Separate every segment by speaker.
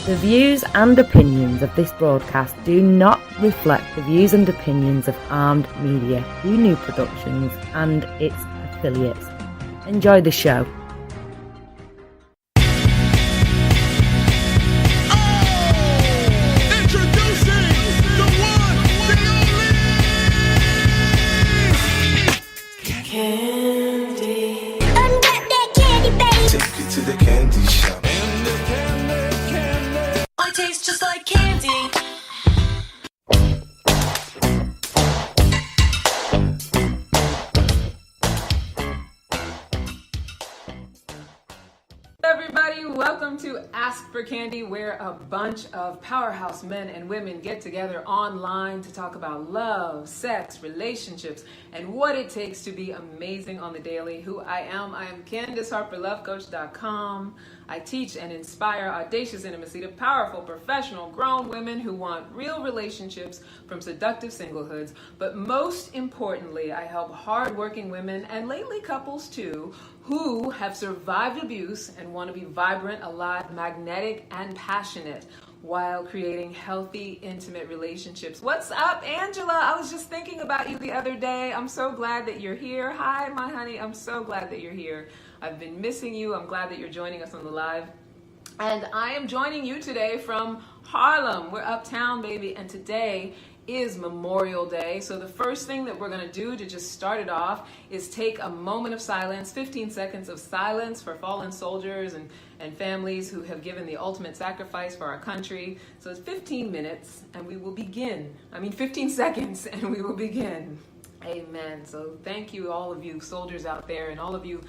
Speaker 1: The views and opinions of this broadcast do not reflect the views and opinions of Armed Media, New Productions and its affiliates. Enjoy the show.
Speaker 2: Welcome to Ask for Candy, where a bunch of powerhouse men and women get together online to talk about love, sex, relationships, and what it takes to be amazing on the daily. Who I am Candace Harper, lovecoach.com. I teach and inspire audacious intimacy to powerful, professional, grown women who want real relationships from seductive singlehoods. But most importantly, I help hardworking women, and lately couples too, who have survived abuse and want to be vibrant, alive, magnetic, and passionate while creating healthy, intimate relationships. What's up, Angela? I was just thinking about you the other day. I'm so glad that you're here. Hi, my honey. I'm so glad that you're here. I've been missing you. I'm glad that you're joining us on the live. And I am joining you today from Harlem. We're uptown, baby. And today is Memorial Day. So the first thing that we're going to do to just start it off is take a moment of silence, 15 seconds of silence for fallen soldiers and families who have given the ultimate sacrifice for our country. So it's 15 minutes and we will begin. 15 seconds and we will begin. Amen. So thank you, all of you soldiers out there and all of you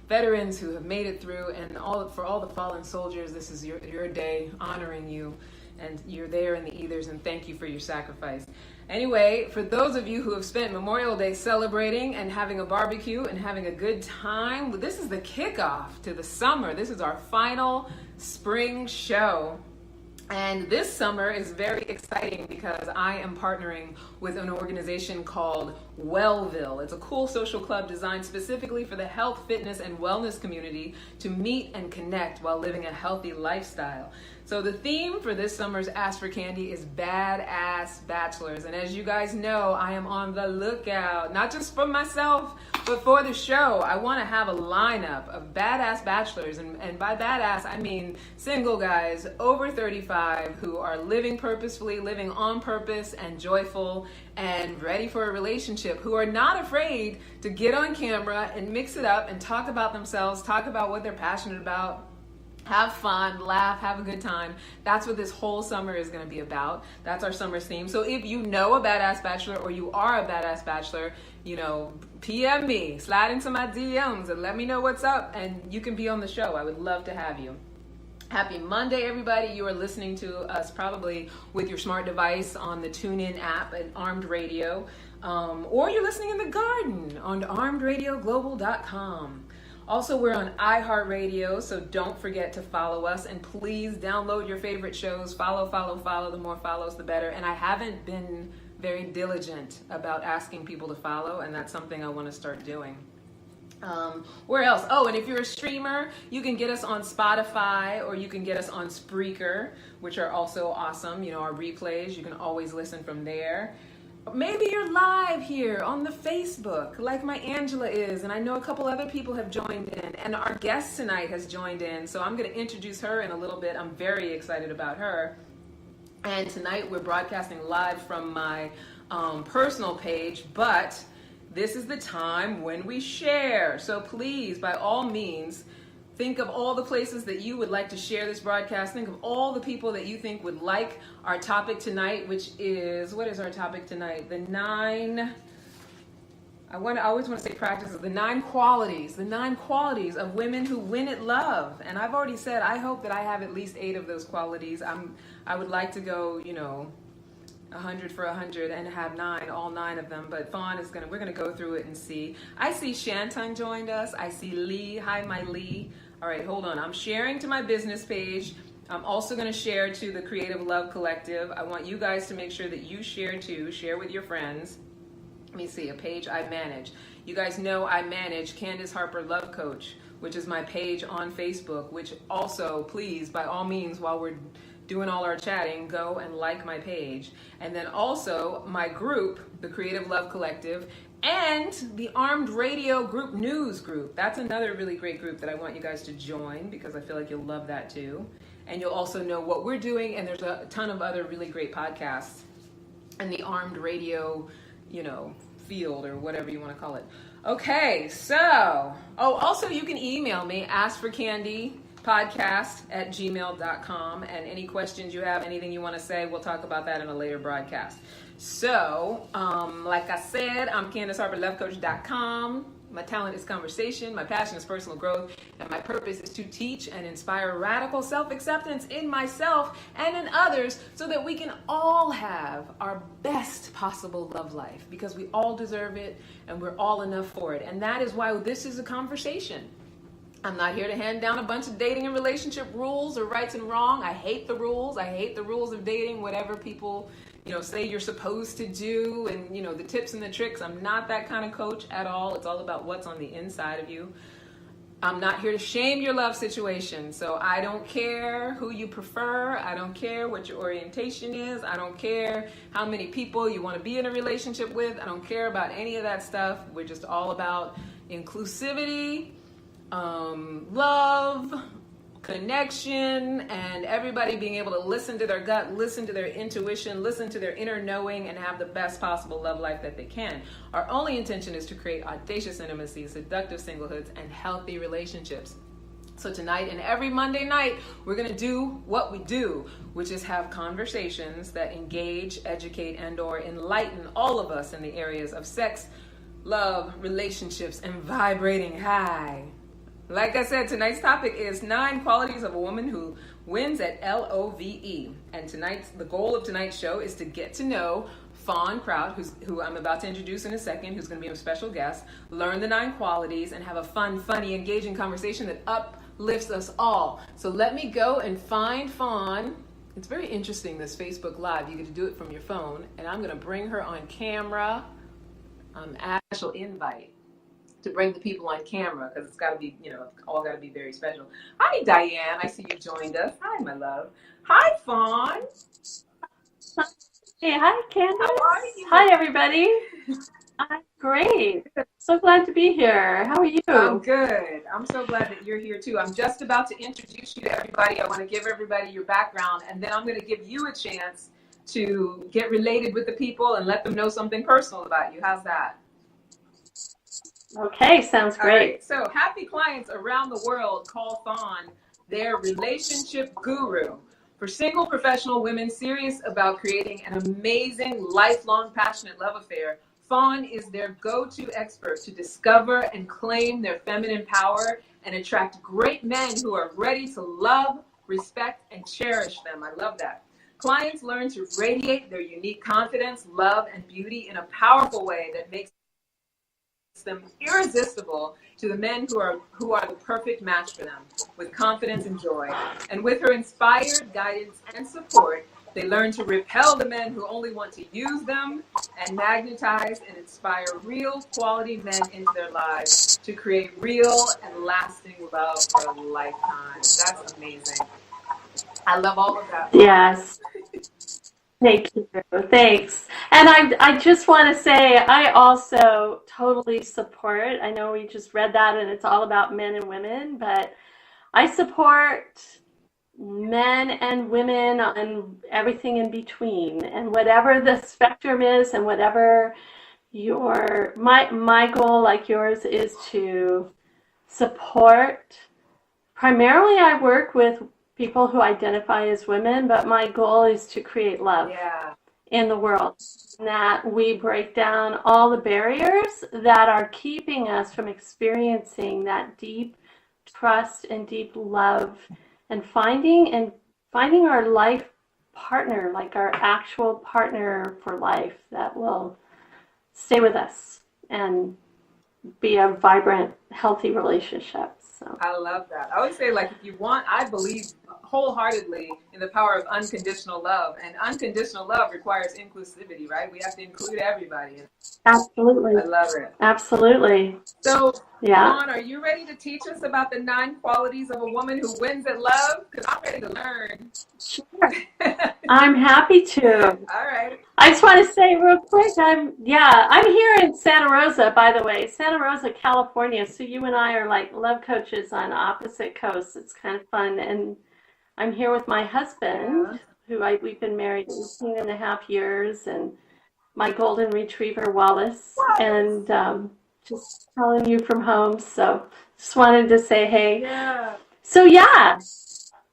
Speaker 2: veterans who have made it through, and for all the fallen soldiers. This is your day, honoring you. And you're there in the ethers, and thank you for your sacrifice. Anyway, for those of you who have spent Memorial Day celebrating and having a barbecue and having a good time, this is the kickoff to the summer. This is our final spring show. And this summer is very exciting because I am partnering with an organization called Wellville. It's a cool social club designed specifically for the health, fitness, and wellness community to meet and connect while living a healthy lifestyle. So the theme for this summer's Ask for Candy is Badass Bachelors. And as you guys know, I am on the lookout, not just for myself, but for the show. I want to have a lineup of badass bachelors. And by badass, I mean single guys over 35 who are living purposefully, living on purpose and joyful and ready for a relationship, who are not afraid to get on camera and mix it up and talk about themselves, talk about what they're passionate about, have fun, laugh, have a good time. That's what this whole summer is going to be about. That's our summer's theme. So if you know a badass bachelor or you are a badass bachelor, PM me, slide into my DMs and let me know what's up, and you can be on the show. I would love to have you. Happy Monday, everybody. You are listening to us probably with your smart device on the TuneIn app and Armed Radio, or you're listening in the garden on armedradioglobal.com. Also, we're on iHeartRadio, so don't forget to follow us, and please download your favorite shows. Follow. The more follows, the better. And I haven't been very diligent about asking people to follow, and that's something I want to start doing. Where else? Oh, and if you're a streamer, you can get us on Spotify or you can get us on Spreaker, which are also awesome. Our replays, you can always listen from there. Maybe you're live here on the Facebook, like my Angela is, and I know a couple other people have joined in, and our guest tonight has joined in, so I'm going to introduce her in a little bit. I'm very excited about her. And tonight we're broadcasting live from my personal page, but this is the time when we share. So please, by all means, think of all the places that you would like to share this broadcast. Think of all the people that you think would like our topic tonight, which is, what is our topic tonight? I always want to say practices, the 9 qualities of women who win at love. And I've already said, I hope that I have at least 8 of those qualities. I would like to go, 100 for 100 and have 9, all 9 of them. But Fawn we're gonna go through it and see. I see Shantung joined us. I see Lee. Hi, my Lee. All right, hold on. I'm sharing to my business page. I'm also going to share to the Creative Love Collective. I want you guys to make sure that you share too. Share with your friends. Let me see, a page I manage. You guys know I manage Candace Harper Love Coach, which is my page on Facebook, which also, please, by all means, while we're doing all our chatting, go and like my page. And then also my group, the Creative Love Collective, and the Armed Radio Group News Group. That's another really great group that I want you guys to join, because I feel like you'll love that too. And you'll also know what we're doing, and there's a ton of other really great podcasts in the Armed Radio, field, or whatever you want to call it. Okay, so, also you can email me, askforcandypodcast@gmail.com, and any questions you have, anything you want to say, we'll talk about that in a later broadcast. So, like I said, I'm CandaceHarperLoveCoach.com. My talent is conversation, my passion is personal growth, and my purpose is to teach and inspire radical self-acceptance in myself and in others, so that we can all have our best possible love life, because we all deserve it and we're all enough for it. And that is why this is a conversation. I'm not here to hand down a bunch of dating and relationship rules or rights and wrong. I hate the rules. I hate the rules of dating, whatever people say you're supposed to do, and the tips and the tricks. I'm not that kind of coach at all. It's all about what's on the inside of you. I'm not here to shame your love situation. So I don't care who you prefer. I don't care what your orientation is. I don't care how many people you want to be in a relationship with. I don't care about any of that stuff. We're just all about inclusivity, love, connection, and everybody being able to listen to their gut, listen to their intuition, listen to their inner knowing, and have the best possible love life that they can. Our only intention is to create audacious intimacy, seductive singlehoods, and healthy relationships. So tonight and every Monday night, we're going to do what we do, which is have conversations that engage, educate, and or enlighten all of us in the areas of sex, love, relationships, and vibrating high. Like I said, tonight's topic is 9 qualities of a woman who wins at LOVE. And the goal of tonight's show is to get to know Fawn Kraut, who I'm about to introduce in a second, who's going to be a special guest, learn the 9 qualities, and have a fun, funny, engaging conversation that uplifts us all. So let me go and find Fawn. It's very interesting, this Facebook Live. You get to do it from your phone, and I'm going to bring her on camera. Actual invite to bring the people on camera, because it's got to be, all got to be very special. Hi, Diane. I see you joined us. Hi, my love. Hi, Fawn.
Speaker 3: Hey, hi, Candace.
Speaker 2: How are you?
Speaker 3: Hi, everybody. I'm great. So glad to be here. How are you?
Speaker 2: I'm good. I'm so glad that you're here, too. I'm just about to introduce you to everybody. I want to give everybody your background, and then I'm going to give you a chance to get related with the people and let them know something personal about you. How's that?
Speaker 3: Okay, sounds great.
Speaker 2: All right, so happy clients around the world call Fawn their relationship guru. For single professional women serious about creating an amazing, lifelong, passionate love affair, Fawn is their go-to expert to discover and claim their feminine power and attract great men who are ready to love, respect, and cherish them. I love that. Clients learn to radiate their unique confidence, love, and beauty in a powerful way that makes them irresistible to the men who are the perfect match for them, with confidence and joy. And with her inspired guidance and support, they learn to repel the men who only want to use them, and magnetize and inspire real quality men into their lives to create real and lasting love for a lifetime. That's amazing. I love all of that.
Speaker 3: Yes. Thank you. Thanks. And I just want to say I also totally support. I know we just read that and it's all about men and women, but I support men and women and everything in between. And whatever the spectrum is, and whatever my goal, like yours, is to support. Primarily I work with people who identify as women, but my goal is to create love in the world. That we break down all the barriers that are keeping us from experiencing that deep trust and deep love, and finding our life partner, like our actual partner for life that will stay with us and be a vibrant, healthy relationship. So
Speaker 2: I love that. I always say, like, if you want, I believe wholeheartedly in the power of unconditional love. And unconditional love requires inclusivity, right? We have to include everybody.
Speaker 3: Absolutely.
Speaker 2: I love it.
Speaker 3: Absolutely.
Speaker 2: So,
Speaker 3: yeah.
Speaker 2: Fawn, are you ready to teach us about the 9 qualities of a woman who wins at love? Because I'm ready to learn.
Speaker 3: Sure. I'm happy to.
Speaker 2: All right.
Speaker 3: I just want to say real quick, I'm here in Santa Rosa, by the way, Santa Rosa, California. So you and I are like love coaches on opposite coasts. It's kind of fun. And I'm here with my husband, who we've been married 18 and a half years, and my golden retriever, Wallace. And just calling you from home. So just wanted to say hey.
Speaker 2: Yeah.
Speaker 3: So yeah,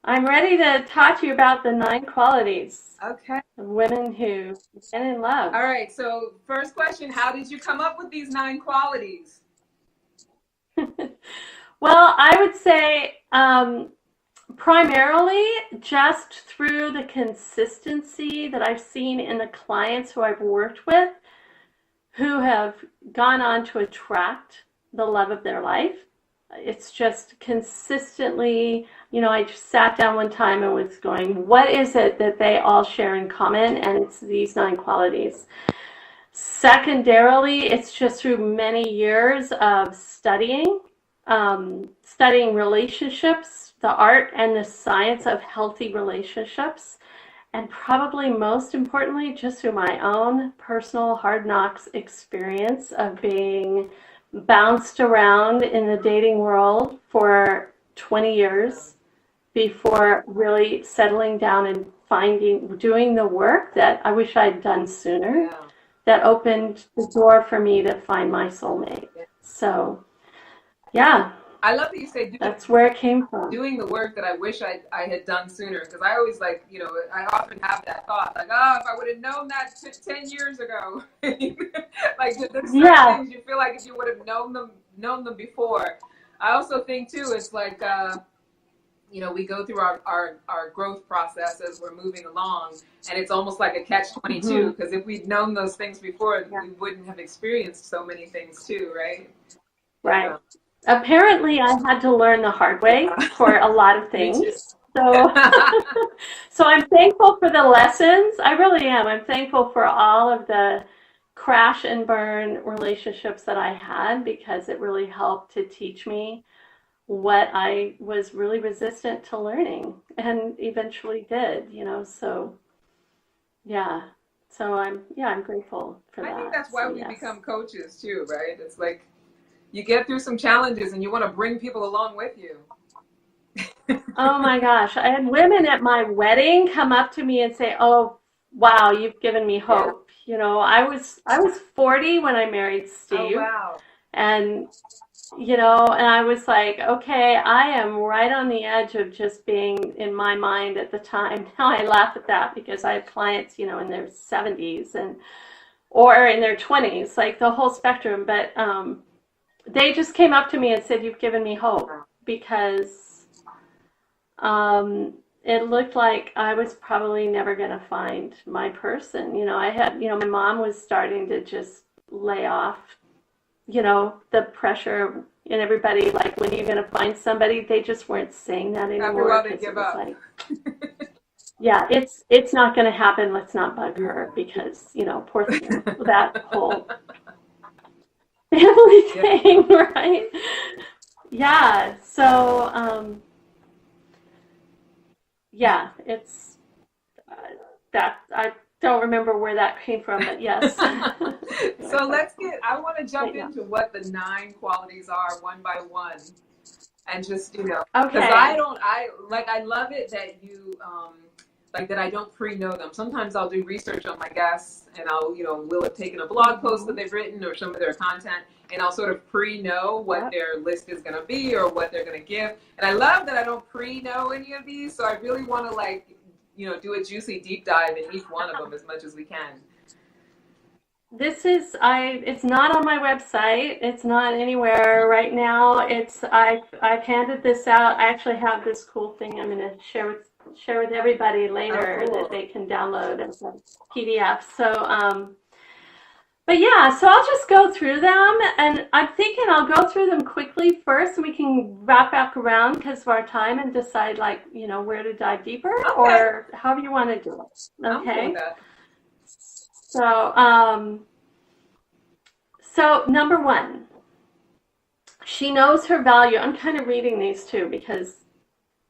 Speaker 3: I'm ready to talk to you about the 9 qualities.
Speaker 2: Okay.
Speaker 3: Of women who get in love.
Speaker 2: All right. So first question, how did you come up with these 9 qualities?
Speaker 3: Well, I would say primarily just through the consistency that I've seen in the clients who I've worked with who have gone on to attract the love of their life. It's just consistently, I just sat down one time and was going, what is it that they all share in common? And it's these 9 qualities. Secondarily, it's just through many years of studying relationships, the art and the science of healthy relationships, and probably most importantly, just through my own personal hard knocks experience of being bounced around in the dating world for 20 years before really settling down and doing the work that I wish I'd done sooner, that opened the door for me to find my soulmate. So, yeah.
Speaker 2: I love that you say
Speaker 3: that's where it came from.
Speaker 2: Doing the work that I wish I had done sooner. Because I always I often have that thought, if I would have known that 10 years ago. Like there's certain things you feel like if you would have known them before. I also think too, it's like, we go through our growth process as we're moving along, and it's almost like a catch-22, because if we'd known those things before, we wouldn't have experienced so many things too, right?
Speaker 3: Right. Yeah. Apparently, I had to learn the hard way for a lot of things. So, so I'm thankful for the lessons. I really am. I'm thankful for all of the crash and burn relationships that I had, because it really helped to teach me what I was really resistant to learning, and eventually did, so yeah. So I'm grateful for that.
Speaker 2: I think that's why we become coaches too, right? It's like you get through some challenges and you want to bring people along with you.
Speaker 3: Oh my gosh. I had women at my wedding come up to me and say, oh, wow, you've given me hope. I was 40 when I married Steve.
Speaker 2: Oh, wow.
Speaker 3: And, and I was like, okay, I am right on the edge of just being, in my mind at the time. Now I laugh at that because I have clients, in their 70s or in their 20s, like the whole spectrum. But they just came up to me and said, you've given me hope, because it looked like I was probably never going to find my person. I had, my mom was starting to just lay off, the pressure, and everybody, like, when are you going to find somebody? They just weren't saying that anymore.
Speaker 2: After a while, they give up.
Speaker 3: Like, yeah, it's not going to happen. Let's not bug her, because, poor thing, that whole family thing, right? Yeah. So, it's that I don't remember where that came from, but yes.
Speaker 2: So I want to jump into what the 9 qualities are one by one, and just, because I love it that you, that I don't pre-know them. Sometimes I'll do research on my guests, and I'll, will have taken a blog post that they've written or some of their content, and I'll sort of pre-know what their list is going to be or what they're going to give. And I love that I don't pre-know any of these, so I really want to do a juicy deep dive in each one of them as much as we can.
Speaker 3: It's not on my website. It's not anywhere right now. I've handed this out. I actually have this cool thing I'm going to share with everybody later that they can download as a PDF. So, But yeah, so I'll just go through them, and I'm thinking I'll go through them quickly first, and we can wrap back around because of our time and decide, like, where to dive deeper, or however you want to do it. Okay. So number one, she knows her value. I'm kind of reading these too because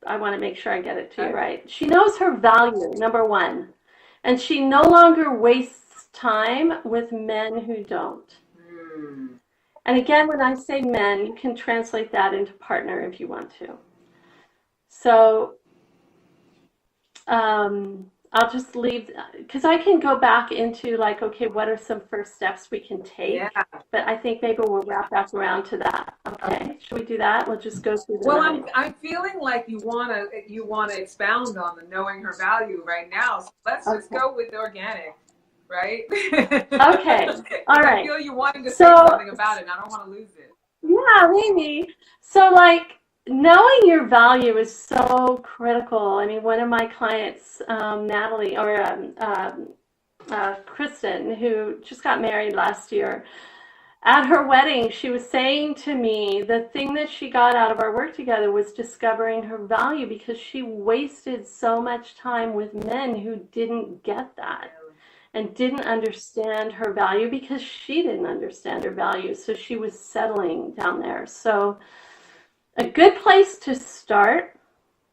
Speaker 3: I want to make sure I get it to you right. She knows her value, number one, and she no longer wastes time with men who don't. And again, when I say men, you can translate that into partner if you want to. So I'll just leave, because I can go back into like, okay, what are some first steps we can take? Yeah. But I think maybe we'll wrap back around to that. Okay, should we do that? We'll just go through the
Speaker 2: Well, I'm feeling like you wanna expound on the knowing her value right now. So let's just go with the organic, right?
Speaker 3: Okay, all right.
Speaker 2: I feel you wanting to say something about it, and I don't want to lose it.
Speaker 3: Yeah, maybe. So like, knowing your value is so critical. I mean, one of my clients, Natalie, or Kristen, who just got married last year, at her wedding, she was saying to me the thing that she got out of our work together was discovering her value, because she wasted so much time with men who didn't get that and didn't understand her value because she didn't understand her value. So she was settling down there. So a good place to start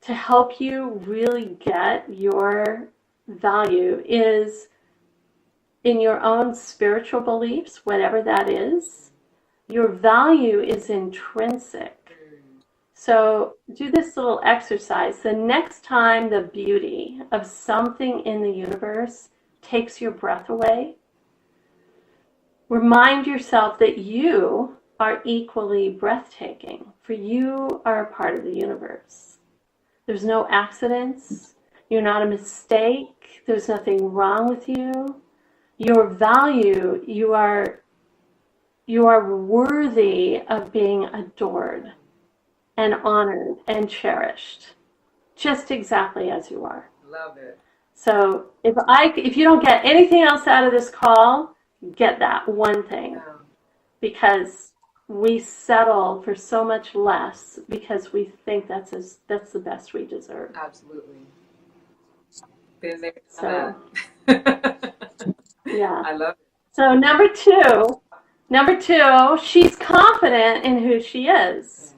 Speaker 3: to help you really get your value is in your own spiritual beliefs, whatever that is. Your value is intrinsic. So do this little exercise. The next time the beauty of something in the universe takes your breath away, remind yourself that you are equally breathtaking, for you are a part of the universe. There's no accidents. You're not a mistake. There's nothing wrong with you. Your value, you are worthy of being adored and honored and cherished, just exactly as you are.
Speaker 2: Love it.
Speaker 3: So if you don't get anything else out of this call, get that one thing, because we settle for so much less because we think that's the best we deserve.
Speaker 2: Absolutely. Been there.
Speaker 3: So, yeah.
Speaker 2: I love it.
Speaker 3: So number two, she's confident in who she is.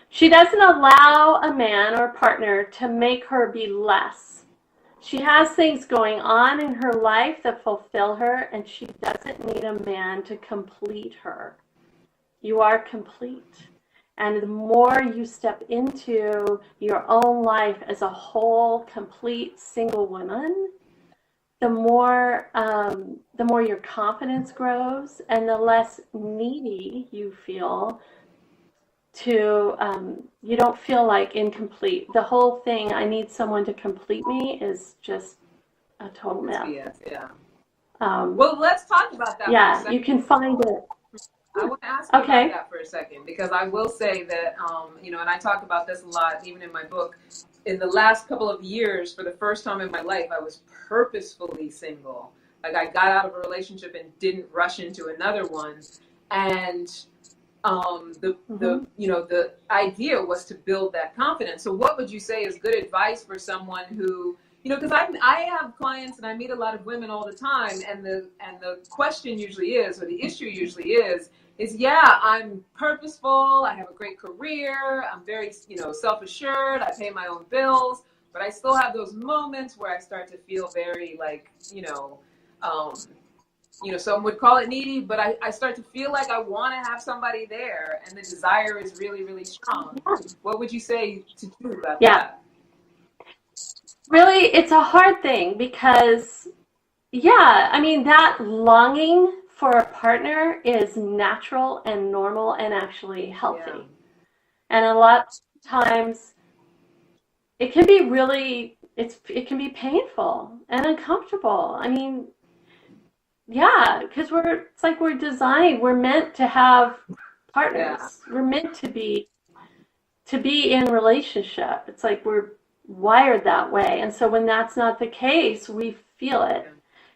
Speaker 3: She doesn't allow a man or partner to make her be less. She has things going on in her life that fulfill her, and she doesn't need a man to complete her. You are complete. And the more you step into your own life as a whole, complete single woman, the more your confidence grows, and the less needy you feel you don't feel like incomplete. The whole thing, I need someone to complete me, is just a total myth.
Speaker 2: Yeah. Well, let's talk about that.
Speaker 3: Yeah, you can find it.
Speaker 2: I want to ask you about that for a second, because I will say that, and I talk about this a lot, even in my book. In the last couple of years, for the first time in my life, I was purposefully single. Like, I got out of a relationship and didn't rush into another one. And the idea was to build that confidence. So what would you say is good advice for someone who, because I have clients and I meet a lot of women all the time, and the question usually is, or the issue usually is yeah, I'm purposeful, I have a great career, I'm very, self-assured, I pay my own bills, but I still have those moments where I start to feel very like, some would call it needy, but I start to feel like I want to have somebody there, and the desire is really, really strong. What would you say to do about that?
Speaker 3: Really, it's a hard thing because, that longing for a partner is natural and normal and actually healthy. Yeah. And a lot of times it can be really, it can be painful and uncomfortable. Because we're designed, we're meant to have partners. Yeah. We're meant to be in relationship. It's like we're wired that way. And so when that's not the case, we feel it.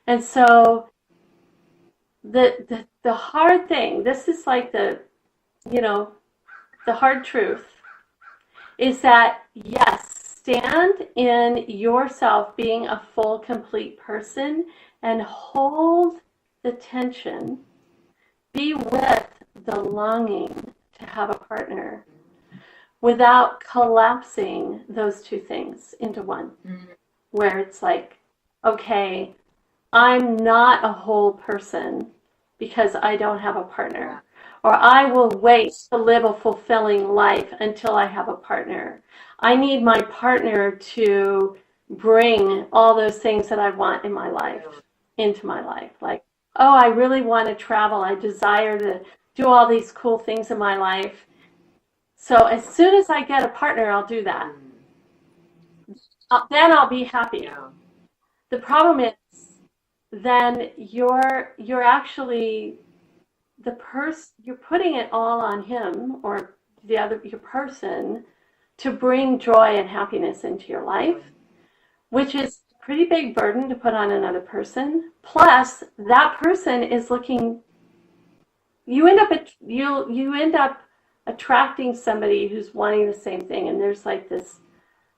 Speaker 3: And so the hard thing, this is like the hard truth, is that yes, stand in yourself being a full, complete person and hold the tension. Be with the longing to have a partner without collapsing those two things into one, where it's like, okay, I'm not a whole person because I don't have a partner. Or I will wait to live a fulfilling life until I have a partner. I need my partner to bring all those things that I want in my life into my life. Like, oh, I really want to travel. I desire to do all these cool things in my life. So as soon as I get a partner, I'll do that. Then I'll be happy. The problem is, then you're actually you're putting it all on him or your person to bring joy and happiness into your life, which is a pretty big burden to put on another person. Plus, that person is looking. You end up attracting somebody who's wanting the same thing, and there's like this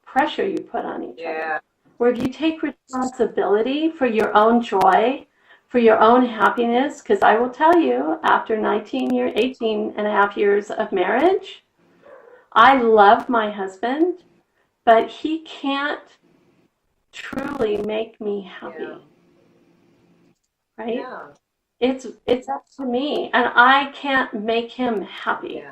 Speaker 3: pressure you put on each other. Where if you take responsibility for your own joy, for your own happiness, because I will tell you, after 18 and a half years of marriage, I love my husband, but he can't truly make me happy. Right? It's up to me, and I can't make him happy.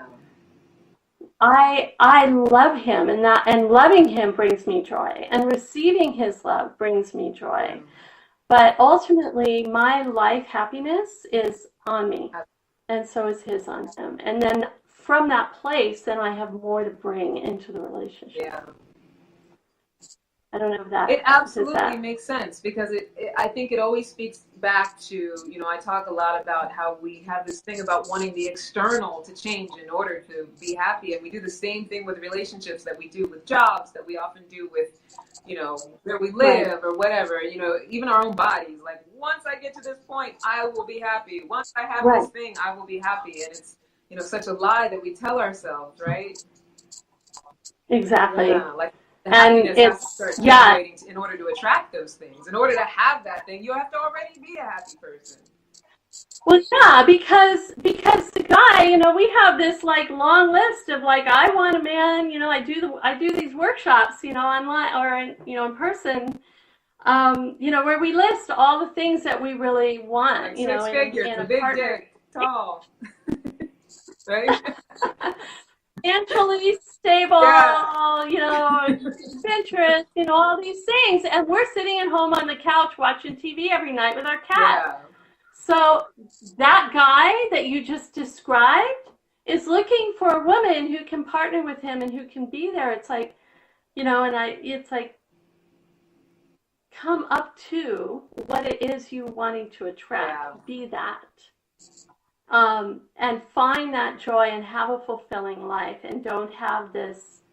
Speaker 3: I love him, and loving him brings me joy, and receiving his love brings me joy. But ultimately, my life happiness is on me, and so is his on him. And then from that place, then I have more to bring into the relationship. I don't know if that...
Speaker 2: It absolutely makes sense, because I think it always speaks back to, I talk a lot about how we have this thing about wanting the external to change in order to be happy. And we do the same thing with relationships that we do with jobs, that we often do with, where we live or whatever, even our own bodies. Like, once I get to this point, I will be happy. Once I have this thing, I will be happy. And it's, such a lie that we tell ourselves, right?
Speaker 3: Exactly.
Speaker 2: Yeah, like, the happiness has to start generating in order to attract those things. In order to have that thing, you have to already be a happy person.
Speaker 3: Well, yeah, because the guy, we have this like long list of like, I want a man. I do these workshops, online or in person, where we list all the things that we really want.
Speaker 2: Like 6 figures,
Speaker 3: in a
Speaker 2: big
Speaker 3: partner.
Speaker 2: dick, tall, right?
Speaker 3: Financially stable, Pinterest, all these things. And we're sitting at home on the couch watching TV every night with our cat. So that guy that you just described is looking for a woman who can partner with him and who can be there. It's like, it's like, come up to what it is you wanting to attract. Be that. And find that joy and have a fulfilling life, and don't have this,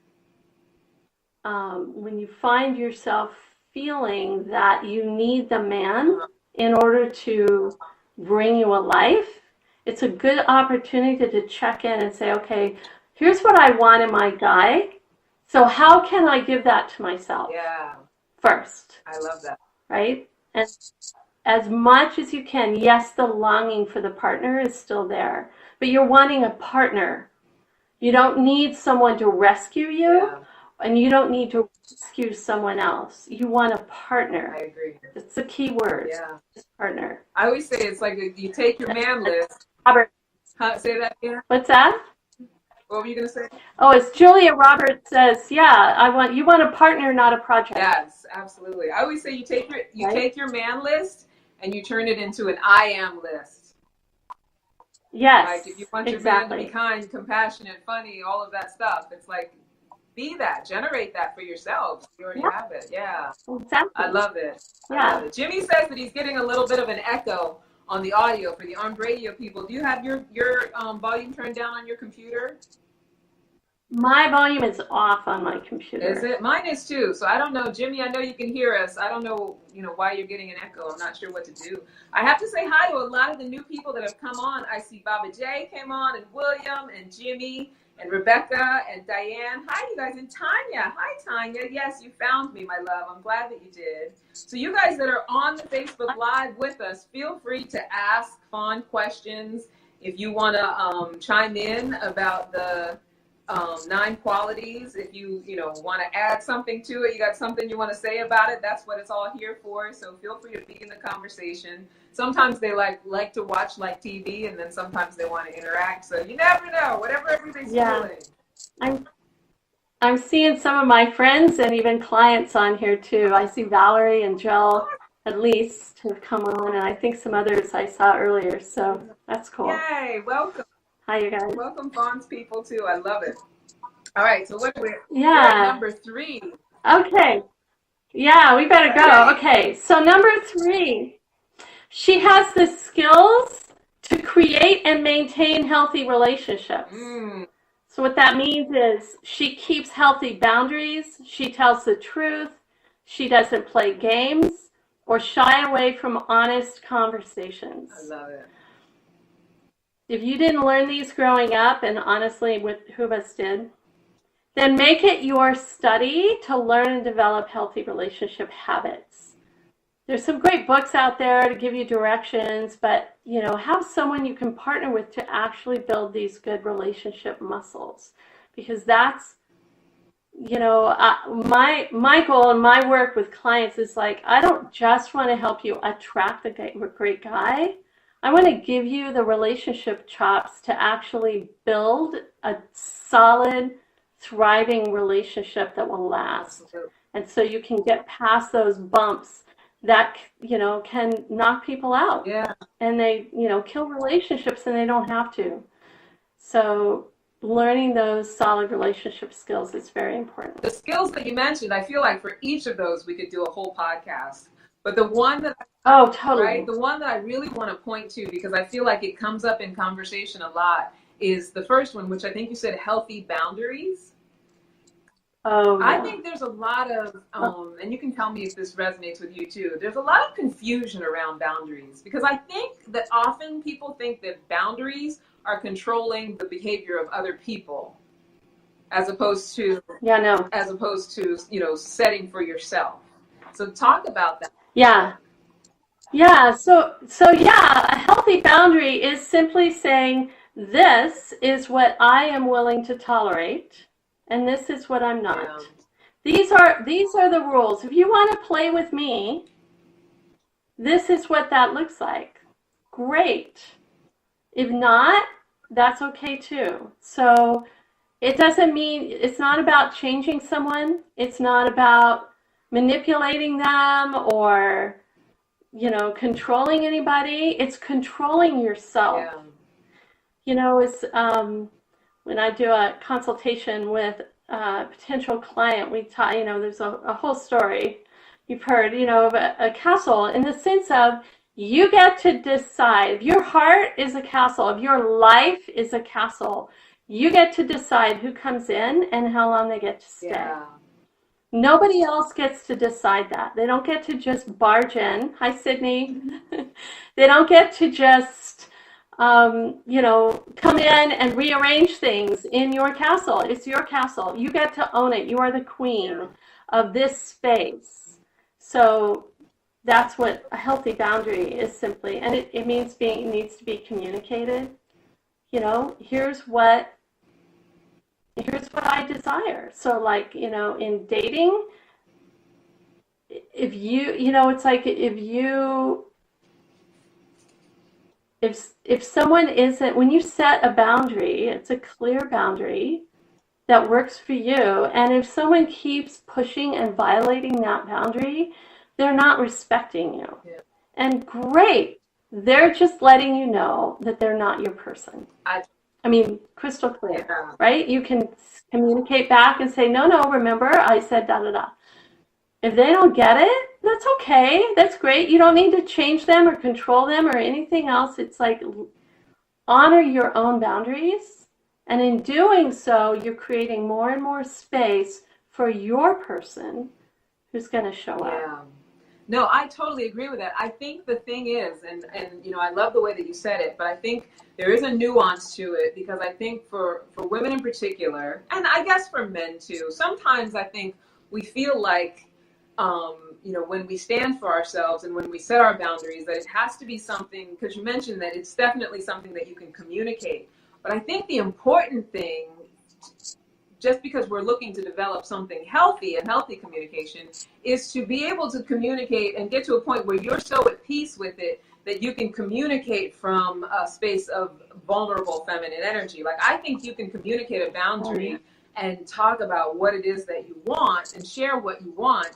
Speaker 3: when you find yourself feeling that you need the man in order to bring you a life, it's a good opportunity to check in and say, okay, here's what I want in my guy. So how can I give that to myself first?
Speaker 2: I love that.
Speaker 3: Right? And as much as you can, yes, the longing for the partner is still there, but you're wanting a partner. You don't need someone to rescue you, and you don't need to rescue someone else. You want a partner.
Speaker 2: I agree.
Speaker 3: It's the key word. Partner.
Speaker 2: I always say it's like you take your man list.
Speaker 3: Robert.
Speaker 2: Say that again.
Speaker 3: What's that?
Speaker 2: What were you going to say?
Speaker 3: Oh, it's Julia Roberts says, you want a partner, not a project.
Speaker 2: Yes, absolutely. I always say you take your man list and you turn it into an I am list.
Speaker 3: Yes.
Speaker 2: Like if you want your man to be kind, compassionate, funny, all of that stuff, it's like, be that, generate that for yourself. You already have it. Yeah.
Speaker 3: Exactly.
Speaker 2: I love it.
Speaker 3: Yeah.
Speaker 2: Love it. Jimmy says that he's getting a little bit of an echo on the audio for the armed radio people. Do you have your volume turned down on your computer?
Speaker 3: My volume is off on my computer.
Speaker 2: Is it? Mine is too. So I don't know, Jimmy. I know you can hear us. I don't know, why you're getting an echo. I'm not sure what to do. I have to say hi to a lot of the new people that have come on. I see Baba J came on, and William, and Jimmy, and Rebecca, and Diane. Hi, you guys, and Tanya. Hi, Tanya. Yes, you found me, my love. I'm glad that you did. So you guys that are on the Facebook Live with us, feel free to ask Fawn questions. If you want to chime in about the 9 qualities, if you want to add something to it, you got something you want to say about it, that's what it's all here for. So feel free to be in the conversation. Sometimes they like to watch like TV, and then sometimes they want to interact. So you never know, whatever everybody's feeling.
Speaker 3: I'm seeing some of my friends and even clients on here too. I see Valerie and Jill at least have come on, and I think some others I saw earlier. So that's cool.
Speaker 2: Yay, welcome.
Speaker 3: Hi, you guys.
Speaker 2: Welcome, Fawn's people, too. I love it. All right, so what are we?
Speaker 3: Yeah.
Speaker 2: We're at number 3.
Speaker 3: Okay. Yeah, we better go. Okay, so number 3. She has the skills to create and maintain healthy relationships. So what that means is she keeps healthy boundaries. She tells the truth. She doesn't play games or shy away from honest conversations.
Speaker 2: I love it.
Speaker 3: If you didn't learn these growing up, and honestly, who of us did, then make it your study to learn and develop healthy relationship habits. There's some great books out there to give you directions, but have someone you can partner with to actually build these good relationship muscles, because that's my goal and my work with clients is like, I don't just want to help you attract the great guy. I want to give you the relationship chops to actually build a solid, thriving relationship that will last. And so you can get past those bumps that, can knock people out.
Speaker 2: Yeah.
Speaker 3: And they, kill relationships, and they don't have to. So learning those solid relationship skills is very important.
Speaker 2: The skills that you mentioned, I feel like for each of those, we could do a whole podcast. But the one that
Speaker 3: totally.
Speaker 2: Right, the one that I really want to point to, because I feel like it comes up in conversation a lot, is the first one, which I think you said healthy boundaries.
Speaker 3: Oh, yeah.
Speaker 2: I think there's a lot of, and you can tell me if this resonates with you too, there's a lot of confusion around boundaries, because I think that often people think that boundaries are controlling the behavior of other people, as opposed to, setting for yourself. So talk about that.
Speaker 3: Yeah. Yeah. So a healthy boundary is simply saying, this is what I am willing to tolerate, and this is what I'm not. Yeah. These are the rules. If you want to play with me, this is what that looks like. Great. If not, that's okay too. So it doesn't mean, it's not about changing someone. It's not about manipulating them or controlling anybody. It's controlling yourself. It's when I do a consultation with a potential client, we talk, there's a whole story you've heard, of a castle, in the sense of, you get to decide. If your heart is a castle, if your life is a castle, you get to decide who comes in and how long they get to stay. Yeah. Nobody else gets to decide that. They don't get to just barge in. Hi, Sydney. They don't get to just, come in and rearrange things in your castle. It's your castle. You get to own it. You are the queen of this space. So that's what a healthy boundary is simply. And it means it needs to be communicated. Here's what I desire. So like, in dating, if you, it's like if someone isn't, when you set a boundary, it's a clear boundary that works for you. And if someone keeps pushing and violating that boundary, they're not respecting you. Yeah. And great, they're just letting you know that they're not your person. I mean, crystal clear, right? You can communicate back and say, no, remember, I said da-da-da. If they don't get it, that's okay. That's great. You don't need to change them or control them or anything else. It's like, honor your own boundaries And in doing so, you're creating more and more space for your person who's going to show up.
Speaker 2: Yeah. No, I totally agree with that. I think the thing is, and you know, I love the way that you said it, but I think there is a nuance to it, because I think for women in particular, and I guess for men too, sometimes I think we feel like, you know, when we stand for ourselves and when we set our boundaries, that it has to be something, because you mentioned that it's definitely something that you can communicate. But I think the important thing, just because we're looking to develop something healthy and healthy communication, is to be able to communicate and get to a point where you're so at peace with it that you can communicate from a space of vulnerable feminine energy. Like, I think you can communicate a boundary and talk about what it is that you want and share what you want.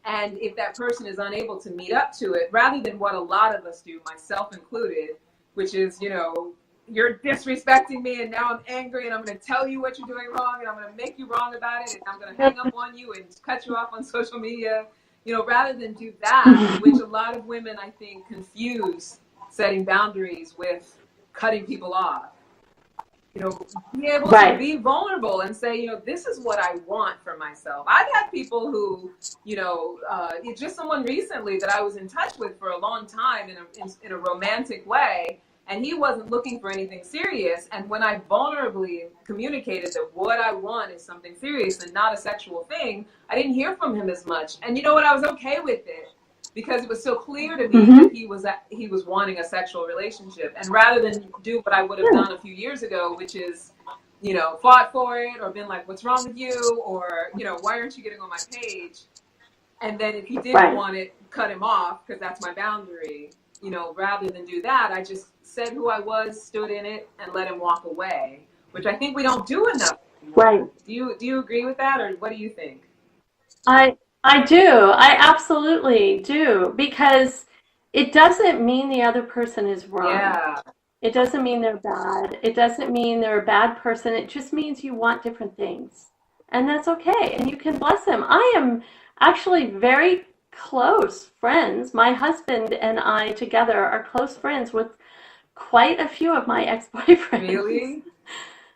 Speaker 2: And if that person is unable to meet up to it, rather than what a lot of us do, myself included, which is, you know, you're disrespecting me and now I'm angry and I'm going to tell you what you're doing wrong and I'm going to make you wrong about it and I'm going to hang up on you and cut you off on social media, you know, rather than do that, which a lot of women, I think, confuse setting boundaries with cutting people off. You know, be able to be vulnerable and say, you know, this is what I want for myself. I've had people who, you know, just someone recently that I was in touch with for a long time in a romantic way, and he wasn't looking for anything serious. And when I vulnerably communicated that what I want is something serious and not a sexual thing, I didn't hear from him as much. And you know what? I was okay with it, because it was so clear to me that he was wanting a sexual relationship. And rather than do what I would have done a few years ago, which is, you know, fought for it or been like, what's wrong with you? Or, you know, why aren't you getting on my page? And then if he didn't want it, cut him off, because that's my boundary. You know, rather than do that, I just said who I was, stood in it, and let him walk away, which I think we don't do enough anymore. Do you agree with that, or what do you think?
Speaker 3: I do. I absolutely do, because it doesn't mean the other person is wrong.
Speaker 2: Yeah.
Speaker 3: It doesn't mean they're bad. It doesn't mean they're a bad person. It just means you want different things, and that's okay. And you can bless them. I am actually very close friends. My husband and I together are close friends with quite a few of my ex-boyfriends.
Speaker 2: Really?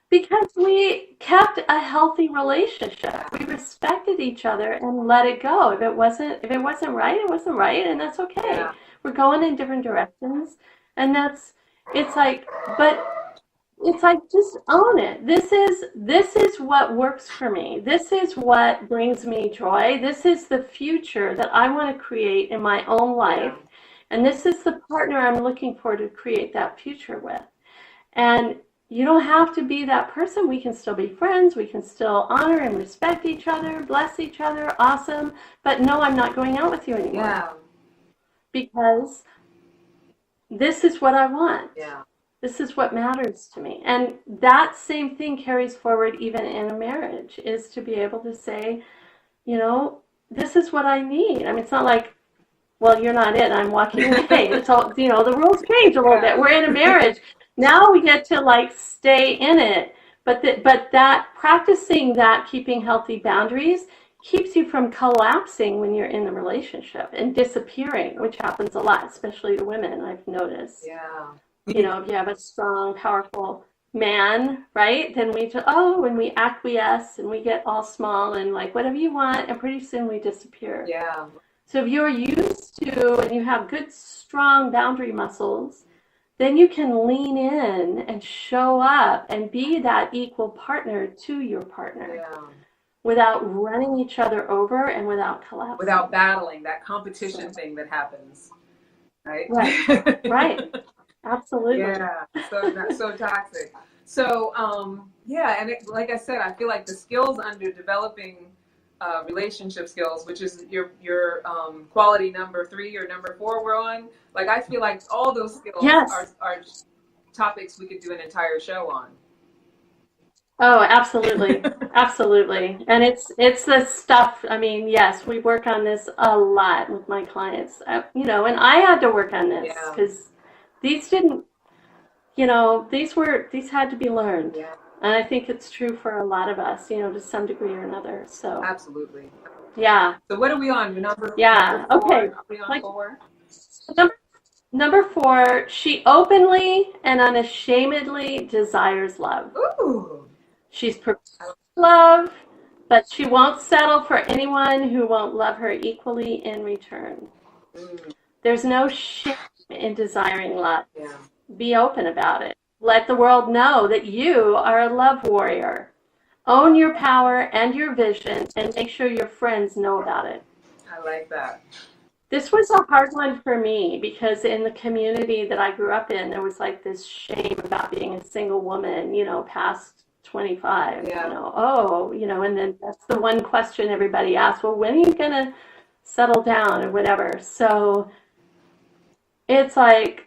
Speaker 3: Because we kept a healthy relationship. We respected each other and let it go. If it wasn't right, it wasn't right, and that's okay.
Speaker 2: Yeah.
Speaker 3: We're going in different directions, and it's like just own it. This is what works for me. This is what brings me joy. This is the future that I want to create in my own life. And this is the partner I'm looking for to create that future with. And you don't have to be that person. We can still be friends. We can still honor and respect each other, bless each other. Awesome. But no, I'm not going out with you anymore.
Speaker 2: Yeah.
Speaker 3: Because this is what I want.
Speaker 2: Yeah.
Speaker 3: This is what matters to me. And that same thing carries forward even in a marriage, is to be able to say, you know, this is what I need. I mean, it's not like, well, you're not it, I'm walking away. It's all, you know, the rules change a little bit. We're in a marriage. Now we get to like stay in it. But that practicing that, keeping healthy boundaries, keeps you from collapsing when you're in the relationship and disappearing, which happens a lot, especially to women, I've noticed.
Speaker 2: Yeah.
Speaker 3: You know, if you have a strong, powerful man, right, then we acquiesce and we get all small and like, whatever you want, and pretty soon we disappear.
Speaker 2: Yeah.
Speaker 3: So if you're used to and you have good, strong boundary muscles, then you can lean in and show up and be that equal partner to your partner without running each other over and without collapsing.
Speaker 2: Without battling that competition thing that happens, right?
Speaker 3: Right. Absolutely.
Speaker 2: Yeah, so toxic. So, and like I said, I feel like the skills under developing relationship skills, which is your quality number 3 or number 4 we're on, like I feel like all those skills are topics we could do an entire show on.
Speaker 3: Oh, absolutely. Absolutely. And it's the stuff, I mean, yes, we work on this a lot with my clients, you know, and I had to work on this because these didn't, you know, these had to be learned.
Speaker 2: Yeah.
Speaker 3: And I think it's true for a lot of us, you know, to some degree or another. So
Speaker 2: absolutely.
Speaker 3: Yeah.
Speaker 2: So what are we on? Number
Speaker 3: yeah.
Speaker 2: 4?
Speaker 3: Okay.
Speaker 2: Are we on 4?
Speaker 3: Number 4, she openly and unashamedly desires love.
Speaker 2: Ooh.
Speaker 3: She's prepared to love, but she won't settle for anyone who won't love her equally in return. There's no shame in desiring love.
Speaker 2: Yeah.
Speaker 3: Be open about it. Let the world know that you are a love warrior. Own your power and your vision, and make sure your friends know about it.
Speaker 2: I like that.
Speaker 3: This was a hard one for me because in the community that I grew up in, there was like this shame about being a single woman, past 25.
Speaker 2: Yeah.
Speaker 3: And then that's the one question everybody asks, well, when are you going to settle down or whatever? So it's like,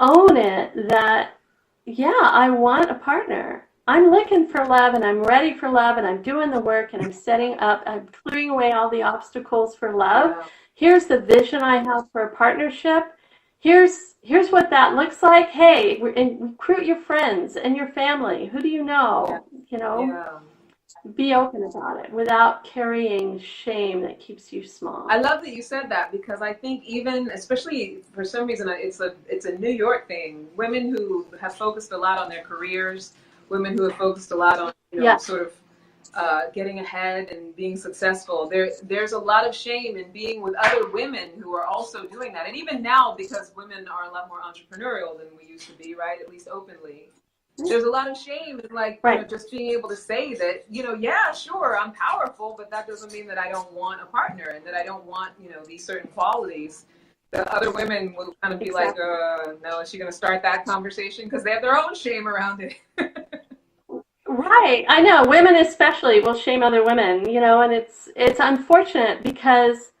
Speaker 3: own it that, yeah, I want a partner. I'm looking for love and I'm ready for love and I'm doing the work and I'm clearing away all the obstacles for love.
Speaker 2: Yeah.
Speaker 3: Here's the vision I have for a partnership. Here's what that looks like. Hey, recruit your friends and your family. Who do you know?
Speaker 2: Yeah.
Speaker 3: Be open about it without carrying shame that keeps you small.
Speaker 2: I love that you said that because I think even, especially for some reason, it's a New York thing. Women who have focused a lot on their careers, women who have focused a lot on sort of getting ahead and being successful. There's a lot of shame in being with other women who are also doing that. And even now, because women are a lot more entrepreneurial than we used to be, right? At least openly. There's a lot of shame in just being able to say that, yeah, sure, I'm powerful, but that doesn't mean that I don't want a partner and that I don't want, these certain qualities. The other women will kind of be like, no, is she going to start that conversation? Because they have their own shame around it.
Speaker 3: Right. I know. Women especially will shame other women, and it's unfortunate because,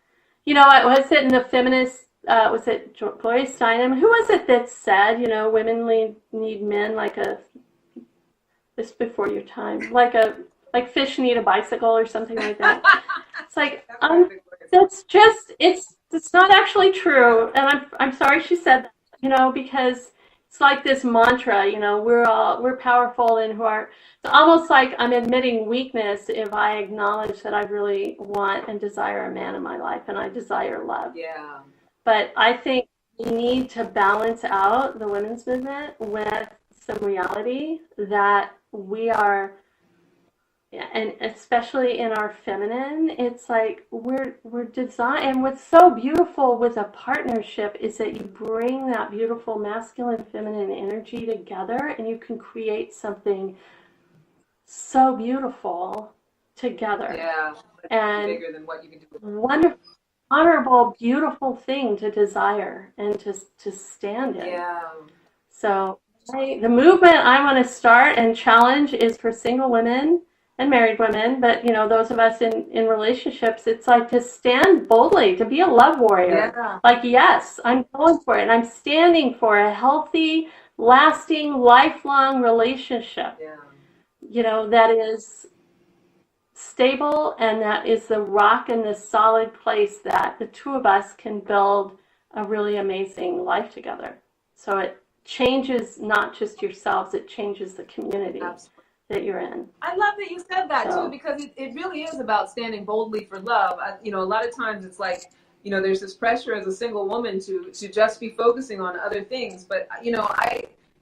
Speaker 3: was it in the feminist, was it Gloria Steinem? Who was it that said, women need men this before your time, like fish need a bicycle or something like that. It's like, it's not actually true. And I'm sorry she said that, because it's like this mantra, we're powerful and it's almost like I'm admitting weakness if I acknowledge that I really want and desire a man in my life and I desire love.
Speaker 2: Yeah.
Speaker 3: But I think we need to balance out the women's movement with some reality that we are, and especially in our feminine, it's like we're designed, and what's so beautiful with a partnership is that you bring that beautiful masculine, feminine energy together and you can create something so beautiful together.
Speaker 2: Yeah.
Speaker 3: And
Speaker 2: bigger than what you can do.
Speaker 3: Wonderful, honorable, beautiful thing to desire and to stand in.
Speaker 2: Yeah.
Speaker 3: So the movement I want to start and challenge is for single women and married women, but those of us in relationships, it's like to stand boldly, to be a love warrior.
Speaker 2: Yeah.
Speaker 3: Like, yes, I'm going for it. And I'm standing for a healthy, lasting, lifelong relationship.
Speaker 2: Yeah.
Speaker 3: That is stable and that is the rock and the solid place that the two of us can build a really amazing life together. So it changes not just yourselves, it changes the community.
Speaker 2: Absolutely.
Speaker 3: That you're in.
Speaker 2: I love that you said that too, because it really is about standing boldly for love. A lot of times it's like, there's this pressure as a single woman to just be focusing on other things. But,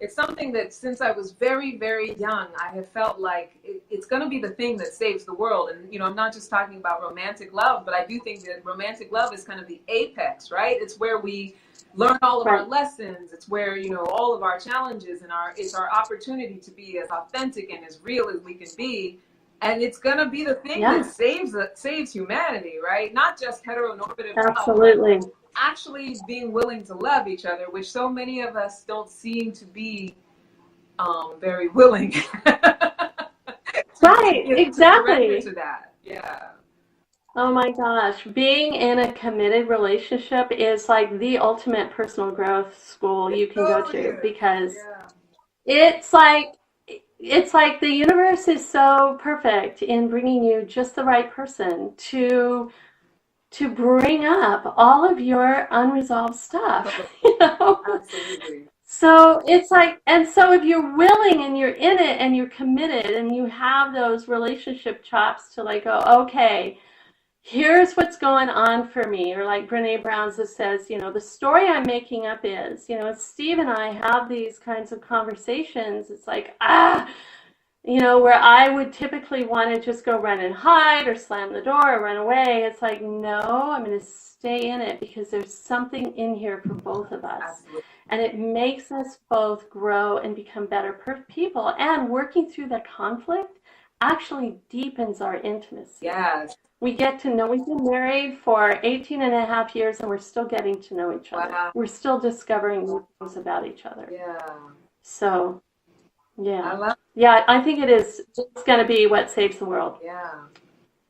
Speaker 2: it's something that since I was very, very young, I have felt like it's going to be the thing that saves the world. And, I'm not just talking about romantic love, but I do think that romantic love is kind of the apex, right? It's where we learn all of our lessons. It's where, all of our challenges and it's our opportunity to be as authentic and as real as we can be. And it's going to be the thing that saves humanity, right? Not just heteronormative love.
Speaker 3: Absolutely.
Speaker 2: Actually being willing to love each other, which so many of us don't seem to be very willing.
Speaker 3: Right, exactly.
Speaker 2: To that. Yeah.
Speaker 3: Oh my gosh, being in a committed relationship is like the ultimate personal growth school you can go to, because it's like the universe is so perfect in bringing you just the right person to bring up all of your unresolved stuff,
Speaker 2: Absolutely.
Speaker 3: So it's like, and so if you're willing and you're in it and you're committed and you have those relationship chops to like go, okay, here's what's going on for me. Or like Brene Brown says, you know, the story I'm making up is, you know, Steve and I have these kinds of conversations. It's like, you know, where I would typically want to just go run and hide or slam the door or run away. It's like, no, I'm going to stay in it because there's something in here for both of us.
Speaker 2: Absolutely.
Speaker 3: And it makes us both grow and become better people. And working through the conflict actually deepens our intimacy.
Speaker 2: Yes.
Speaker 3: We get to know, we've been married for 18 and a half years and we're still getting to know each other.
Speaker 2: Wow.
Speaker 3: We're still discovering new things about each other.
Speaker 2: Yeah.
Speaker 3: So, yeah.
Speaker 2: I love it.
Speaker 3: Yeah, I think it's going to be what saves the world.
Speaker 2: Yeah.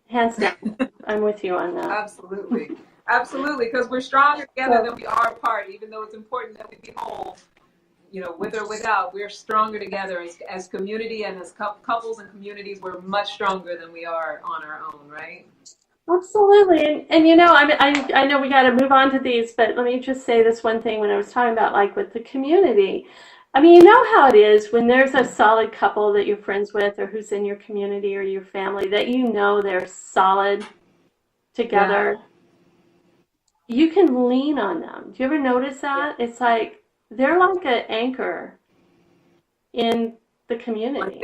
Speaker 3: Hands down. I'm with you on that.
Speaker 2: Absolutely. Absolutely. Because we're stronger together than we are apart, even though it's important that we be whole, you know, with or without. We're stronger together as community, and as couples and communities, we're much stronger than we are on our own, right?
Speaker 3: Absolutely. And you know, I know we got to move on to these, but let me just say this one thing when I was talking about like with the community. I mean, you know how it is when there's a solid couple that you're friends with or who's in your community or your family that you know they're solid together. Yeah. You can lean on them. Do you ever notice that? Yeah. It's like they're like an anchor in the community.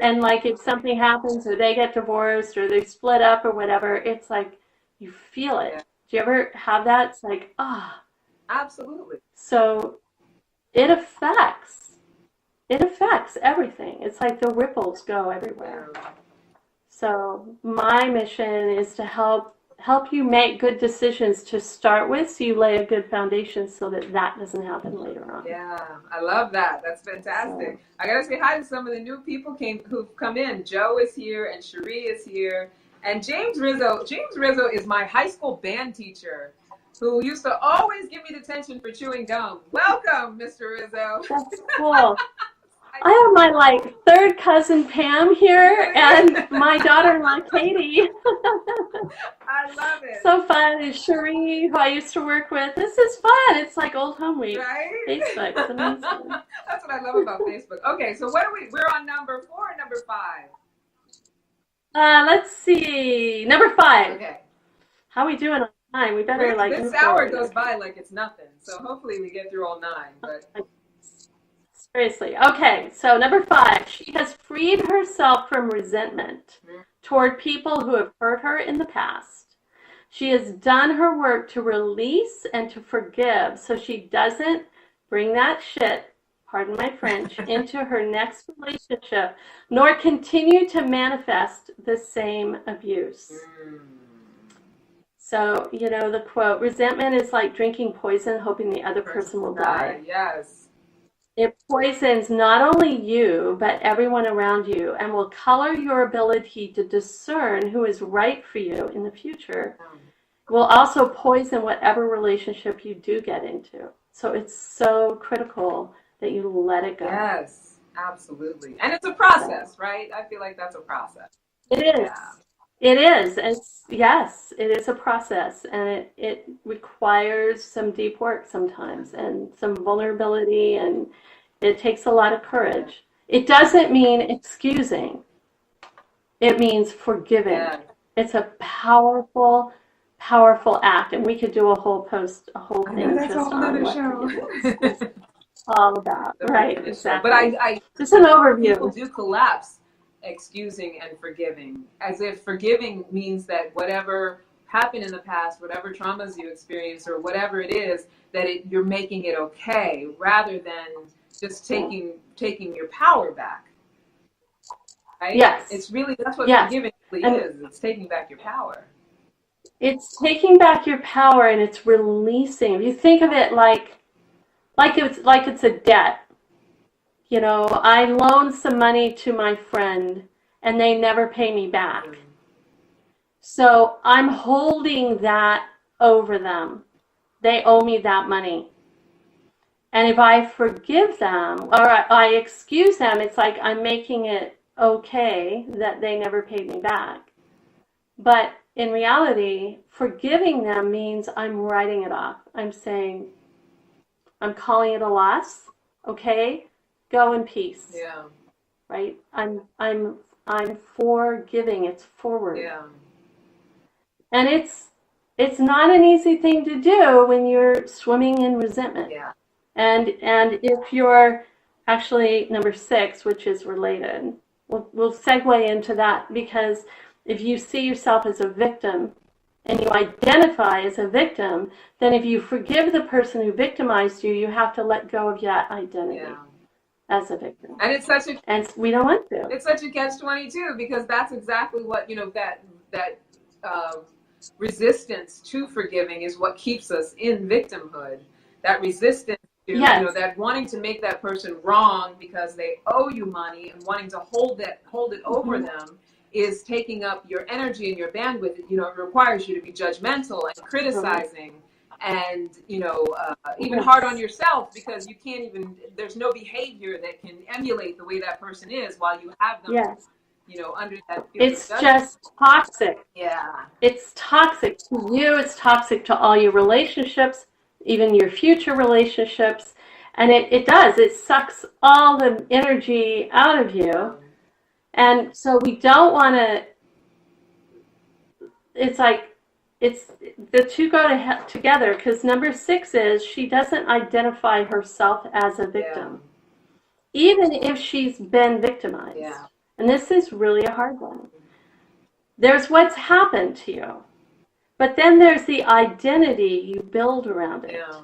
Speaker 3: And like if something happens or they get divorced or they split up or whatever, it's like you feel it. Yeah. Do you ever have that? It's like,
Speaker 2: Absolutely.
Speaker 3: So it affects everything. It's like the ripples go everywhere. So my mission is to help you make good decisions to start with, so you lay a good foundation so that doesn't happen later on.
Speaker 2: Yeah, I love that. That's fantastic. I gotta say hi to some of the new people who've come in. Joe is here and Cherie is here, and James Rizzo. James Rizzo is my high school band teacher, who used to always give me detention for chewing gum. Welcome, Mr. Rizzo.
Speaker 3: That's cool. I have my like third cousin Pam here and my daughter-in-law Katie.
Speaker 2: I love it.
Speaker 3: So fun. And Cherie, who I used to work with. This is fun. It's like old home week.
Speaker 2: Right?
Speaker 3: Facebook. It's amazing.
Speaker 2: That's what I love about Facebook. Okay, so we're on number 4 or number 5?
Speaker 3: Let's see. Number 5.
Speaker 2: Okay.
Speaker 3: How are we doing on time? We better
Speaker 2: this hour goes by like it's nothing. So hopefully we get through all 9. But
Speaker 3: seriously. Okay, so number 5. She has freed herself from resentment toward people who have hurt her in the past. She has done her work to release and to forgive so she doesn't bring that shit, pardon my French, into her next relationship, nor continue to manifest the same abuse. So, you know, the quote, resentment is like drinking poison, hoping the other person will die.
Speaker 2: Yes.
Speaker 3: It poisons not only you, but everyone around you, and will color your ability to discern who is right for you in the future. Will also poison whatever relationship you do get into. So it's so critical that you let it go.
Speaker 2: Yes, absolutely. And it's a process, right? I feel like that's a process.
Speaker 3: It is. Yeah. It is. Yes, it is a process, and it requires some deep work sometimes and some vulnerability, and it takes a lot of courage. It doesn't mean excusing. It means forgiving. Yeah. It's a powerful, powerful act, and we could do a whole thing just on what forgiveness is all about. Right, exactly.
Speaker 2: But I
Speaker 3: just an overview.
Speaker 2: People do collapse excusing and forgiving, as if forgiving means that whatever happened in the past, whatever traumas you experienced, or whatever it is, that you're making it okay, rather than just taking your power back. Right?
Speaker 3: Yes.
Speaker 2: It's really, that's what forgiving really is. It's taking back your power.
Speaker 3: It's taking back your power, and it's releasing. If you think of it like it's a debt. You know, I loaned some money to my friend and they never pay me back. So I'm holding that over them. They owe me that money. And if I forgive them or I excuse them, it's like I'm making it okay that they never paid me back. But in reality, forgiving them means I'm writing it off. I'm saying, I'm calling it a loss, okay? Go in peace.
Speaker 2: Yeah.
Speaker 3: Right? I'm forgiving. It's forward.
Speaker 2: Yeah.
Speaker 3: And it's not an easy thing to do when you're swimming in resentment.
Speaker 2: Yeah.
Speaker 3: And if you're actually number 6, which is related, we'll segue into that, because if you see yourself as a victim and you identify as a victim, then if you forgive the person who victimized you, you have to let go of that identity as a victim.
Speaker 2: And it's such a,
Speaker 3: and we don't want to.
Speaker 2: It's such a catch-22, because that's exactly what, that resistance to forgiving is what keeps us in victimhood. That resistance to, that wanting to make that person wrong because they owe you money and wanting to hold it over them is taking up your energy and your bandwidth. It requires you to be judgmental and criticizing and, even hard on yourself, because you can't even, there's no behavior that can emulate the way that person is while you have them, under that.
Speaker 3: It's just toxic.
Speaker 2: Yeah.
Speaker 3: It's toxic to you. It's toxic to all your relationships, even your future relationships. And it does. It sucks all the energy out of you. And so we don't want to, it's like, it's the two go together, because number 6 is she doesn't identify herself as a victim, even if she's been victimized. Yeah. And this is really a hard one. There's what's happened to you, but then there's the identity you build around it. Yeah.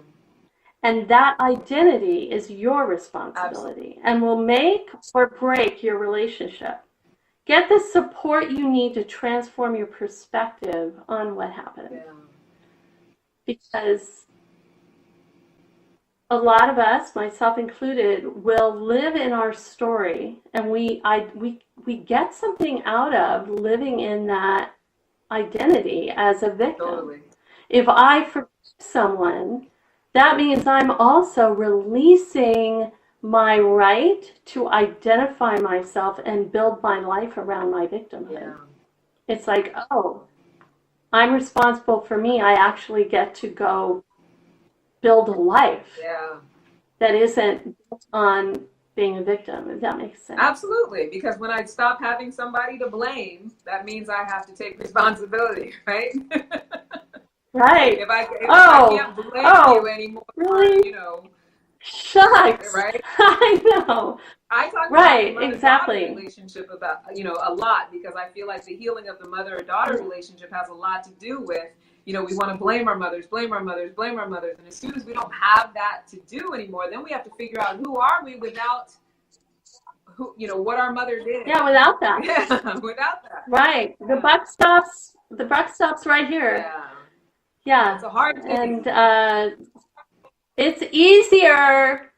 Speaker 3: And that identity is your responsibility. Absolutely. And will make or break your relationship. Get the support you need to transform your perspective on what happened. Yeah. Because a lot of us, myself included, will live in our story, and we get something out of living in that identity as a victim. Totally. If I forgive someone, that means I'm also releasing my right to identify myself and build my life around my victimhood. Yeah. It's like, oh, I'm responsible for me. I actually get to go build a life that isn't built on being a victim, if that makes sense.
Speaker 2: Absolutely, because when I stop having somebody to blame, that means I have to take responsibility, right?
Speaker 3: Right.
Speaker 2: If I can't blame you anymore,
Speaker 3: really? Shucks.
Speaker 2: Right?
Speaker 3: I know.
Speaker 2: I talk
Speaker 3: about
Speaker 2: the mother-daughter relationship about, a lot, because I feel like the healing of the mother-daughter relationship has a lot to do with, we want to blame our mothers. And as soon as we don't have that to do anymore, then we have to figure out who are we without what our mother did.
Speaker 3: Yeah, without that.
Speaker 2: Yeah, without that.
Speaker 3: Right. The buck stops right here. Yeah.
Speaker 2: It's a hard thing.
Speaker 3: And it's easier.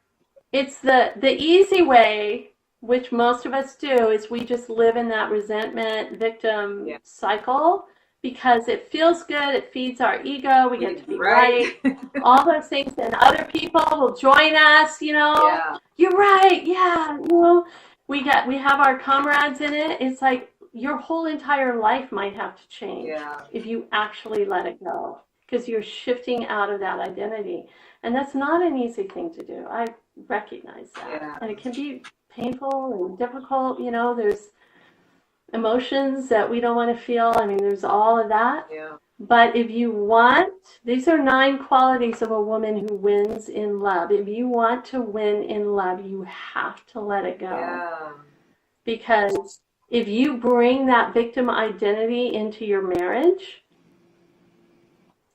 Speaker 3: It's the easy way, which most of us do, is we just live in that resentment victim cycle, because it feels good. It feeds our ego. We get to be right. All those things, and other people will join us.
Speaker 2: Yeah.
Speaker 3: You're right. Yeah. We have our comrades in it. It's like your whole entire life might have to change if you actually let it go, because you're shifting out of that identity. And that's not an easy thing to do. I recognize that. Yeah. And it can be painful and difficult. There's emotions that we don't want to feel. I mean, there's all of that. Yeah. But if you want, these are 9 qualities of a woman who wins in love. If you want to win in love, you have to let it go. Yeah. Because if you bring that victim identity into your marriage,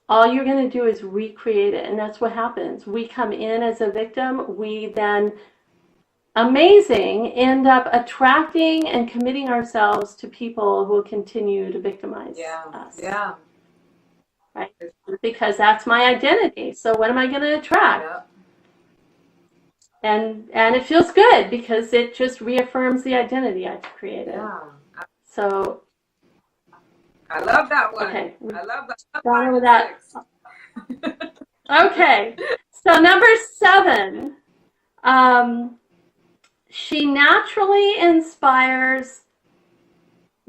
Speaker 3: all you're going to do is recreate it. And that's what happens. We come in as a victim. We then, end up attracting and committing ourselves to people who will continue to victimize us.
Speaker 2: Yeah.
Speaker 3: Right? Because that's my identity. So what am I going to attract? Yeah. And it feels good, because it just reaffirms the identity I've created. Yeah. So
Speaker 2: I love that one.
Speaker 3: Okay.
Speaker 2: I love that.
Speaker 3: Gone over that. Okay. So number 7, she naturally inspires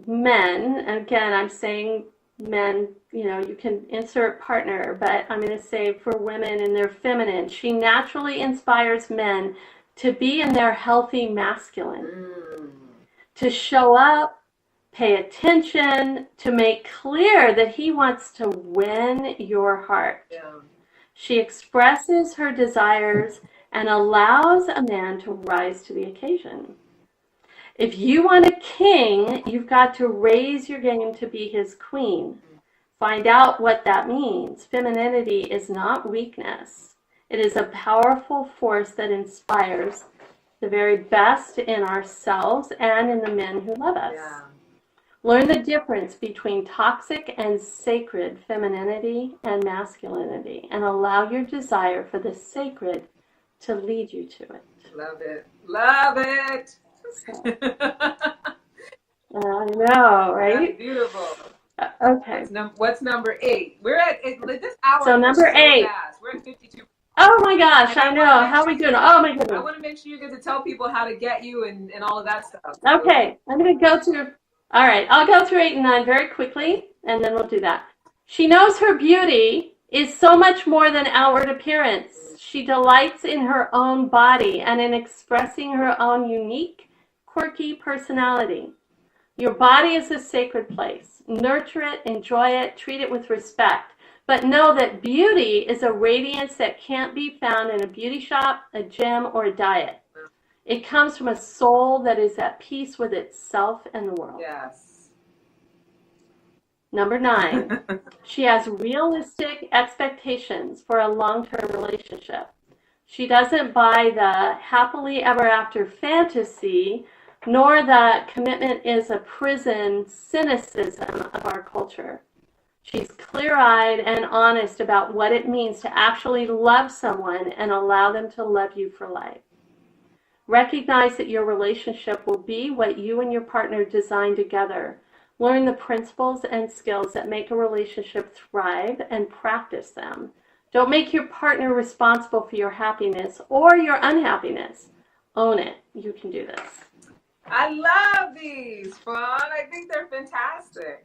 Speaker 3: men. Again, I'm saying men, you can insert partner, but I'm going to say for women and their feminine, she naturally inspires men to be in their healthy masculine, to show up pay attention, to make clear that he wants to win your heart.
Speaker 2: Yeah.
Speaker 3: She expresses her desires and allows a man to rise to the occasion. If you want a king, you've got to raise your game to be his queen. Find out what that means. Femininity is not weakness. It is a powerful force that inspires the very best in ourselves and in the men who love us.
Speaker 2: Yeah.
Speaker 3: Learn the difference between toxic and sacred femininity and masculinity, and allow your desire for the sacred to lead you to it.
Speaker 2: Love it. Love it.
Speaker 3: I know, right?
Speaker 2: That's beautiful.
Speaker 3: Okay.
Speaker 2: What's number 8? We're at this hour.
Speaker 3: So number 8.
Speaker 2: Fast. We're at 52.
Speaker 3: Oh my gosh, I know. How are we doing? Oh my
Speaker 2: I
Speaker 3: goodness.
Speaker 2: want to make sure you get to tell people how to get you and all of that stuff.
Speaker 3: Okay, I'm going to go through. All right, I'll go through 8 and 9 very quickly, and then we'll do that. She knows her beauty is so much more than outward appearance. She delights in her own body and in expressing her own unique, quirky personality. Your body is a sacred place. Nurture it, enjoy it, treat it with respect. But know that beauty is a radiance that can't be found in a beauty shop, a gym, or a diet. It comes from a soul that is at peace with itself and the world.
Speaker 2: Yes.
Speaker 3: Number 9, she has realistic expectations for a long-term relationship. She doesn't buy the happily ever after fantasy, nor that commitment is a prison cynicism of our culture. She's clear-eyed and honest about what it means to actually love someone and allow them to love you for life. Recognize that your relationship will be what you and your partner design together. Learn the principles and skills that make a relationship thrive and practice them. Don't make your partner responsible for your happiness or your unhappiness. Own it. You can do this.
Speaker 2: I love these, Fawn. I think they're fantastic.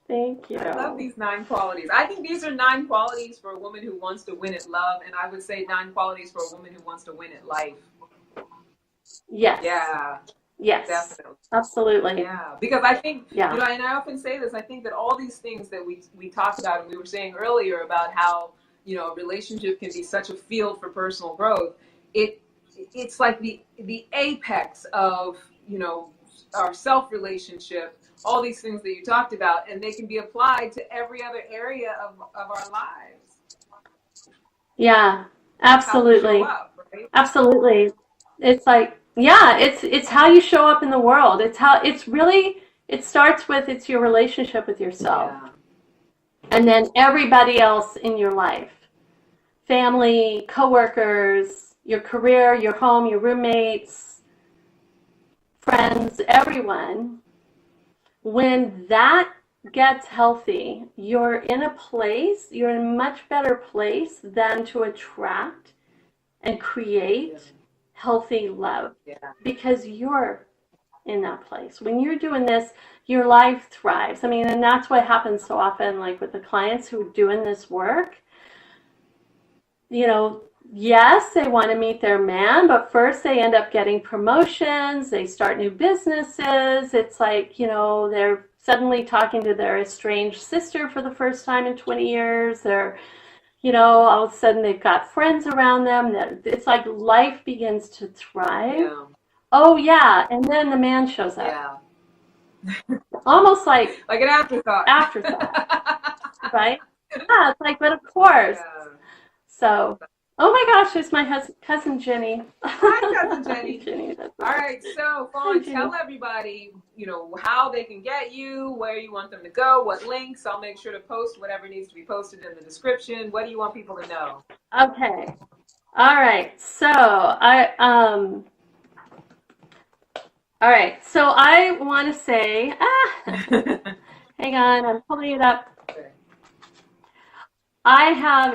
Speaker 3: Thank you.
Speaker 2: I love these 9 qualities. I think these are 9 qualities for a woman who wants to win at love, and I would say 9 qualities for a woman who wants to win at life.
Speaker 3: Yes.
Speaker 2: Yeah.
Speaker 3: Yes.
Speaker 2: Definitely.
Speaker 3: Absolutely.
Speaker 2: Yeah. Because I think,
Speaker 3: yeah.
Speaker 2: and I often say this, I think that all these things that we talked about, and we were saying earlier about how, a relationship can be such a field for personal growth. It's like the apex of, our self-relationship, all these things that you talked about, and they can be applied to every other area of our lives.
Speaker 3: Yeah, absolutely.
Speaker 2: Up, right?
Speaker 3: Absolutely. It's like, yeah, it's how you show up in the world. It starts with, it's your relationship with yourself.
Speaker 2: Yeah.
Speaker 3: And then everybody else in your life. Family, coworkers, your career, your home, your roommates, friends, everyone. When that gets healthy, you're in a much better place than to attract and create healthy love.
Speaker 2: Yeah.
Speaker 3: Because you're in that place. When you're doing this, your life thrives. And that's what happens so often, like with the clients who are doing this work. Yes, they want to meet their man, but first they end up getting promotions, they start new businesses. It's like, they're suddenly talking to their estranged sister for the first time in 20 years. They're, all of a sudden they've got friends around them. It's like life begins to thrive.
Speaker 2: Yeah.
Speaker 3: Oh, yeah. And then the man shows up.
Speaker 2: Yeah.
Speaker 3: Almost like
Speaker 2: an afterthought.
Speaker 3: Right? Yeah, it's like, but of course.
Speaker 2: Yeah.
Speaker 3: So, oh my gosh, there's my cousin Jenny.
Speaker 2: Hi, cousin Jenny.
Speaker 3: Jenny,
Speaker 2: all right, so Fawn, tell everybody, how they can get you, where you want them to go, what links. I'll make sure to post whatever needs to be posted in the description. What do you want people to know?
Speaker 3: Okay. All right. So I want to say, hang on, I'm pulling it up.
Speaker 2: Okay.
Speaker 3: I have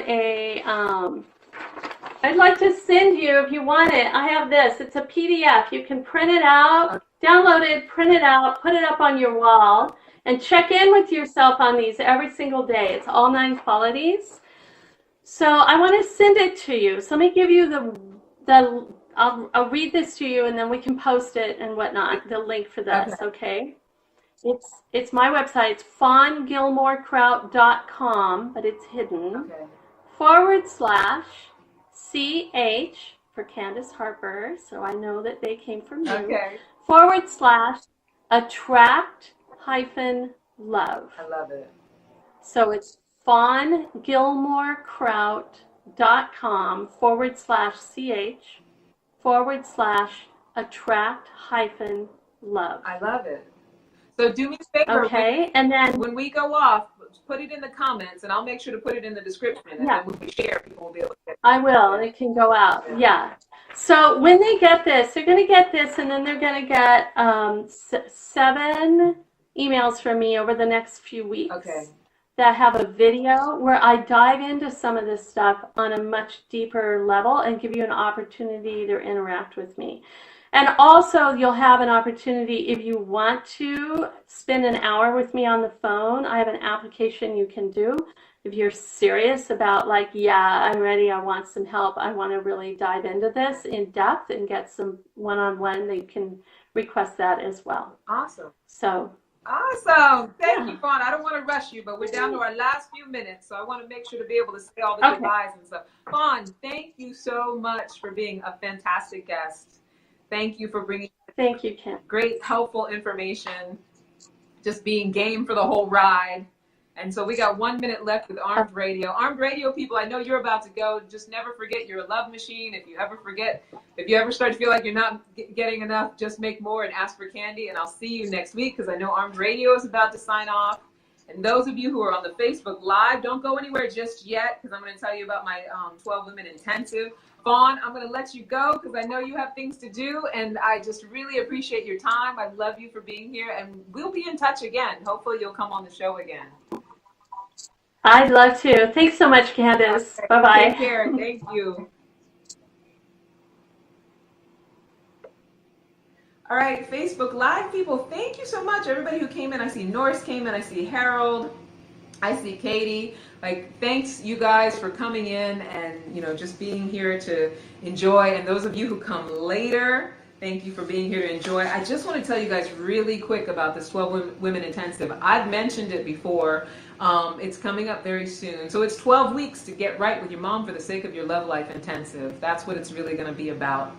Speaker 3: I'd like to send you, if you want it, I have this. It's a PDF. You can print it out, download it, print it out, put it up on your wall, and check in with yourself on these every single day. It's all 9 qualities. So I want to send it to you. So let me give you the I'll read this to you and then we can post it and whatnot, the link for this, okay? It's my website. It's fawngilmorekraut.com, but it's hidden. /CH for Candace Harper, so I know that they came from you. /attract-love.
Speaker 2: I love it.
Speaker 3: So it's fawngilmorekraut.com /CH /attract-love.
Speaker 2: I love it. So do me a favor.
Speaker 3: Okay, and then
Speaker 2: when we go off, put it in the comments, and I'll make sure to put it in the description. And then when we share, people will be able to get it.
Speaker 3: I will. It can go out. Yeah. So when they get this, they're going to get this, and then they're going to get 7 emails from me over the next few weeks.
Speaker 2: Okay.
Speaker 3: That have a video where I dive into some of this stuff on a much deeper level and give you an opportunity to interact with me. And also, you'll have an opportunity, if you want to spend an hour with me on the phone, I have an application you can do. If you're serious about like, yeah, I'm ready, I want some help, I want to really dive into this in depth and get some one-on-one, they can request that as well.
Speaker 2: Awesome.
Speaker 3: So.
Speaker 2: Awesome. Thank you, Fawn. I don't want to rush you, but we're down to our last few minutes, so I want to make sure to be able to say all the goodbyes and stuff. Fawn, thank you so much for being a fantastic guest. Thank you for bringing
Speaker 3: Kim.
Speaker 2: Great, helpful information, just being game for the whole ride. And so we got 1 minute left with Armed Radio. Armed Radio people, I know you're about to go. Just never forget you're a love machine. If you ever start to feel like you're not getting enough, just make more and ask for Candy. And I'll see you next week because I know Armed Radio is about to sign off. And those of you who are on the Facebook Live, don't go anywhere just yet because I'm going to tell you about my 12 Women Intensive. Fawn, I'm going to let you go because I know you have things to do, and I just really appreciate your time. I love you for being here, and we'll be in touch again. Hopefully you'll come on the show again.
Speaker 3: I'd love to. Thanks so much, Candace. Okay. Bye-bye.
Speaker 2: Take care. Thank you. All right, Facebook Live people, thank you so much. Everybody who came in. I see Norris came in. I see Harold. I see Katie. Like, thanks you guys for coming in and, just being here to enjoy. And those of you who come later, thank you for being here to enjoy. I just want to tell you guys really quick about this 12 Women Intensive. I've mentioned it before. It's coming up very soon. So it's 12 weeks to get right with your mom for the sake of your love life intensive. That's what it's really going to be about.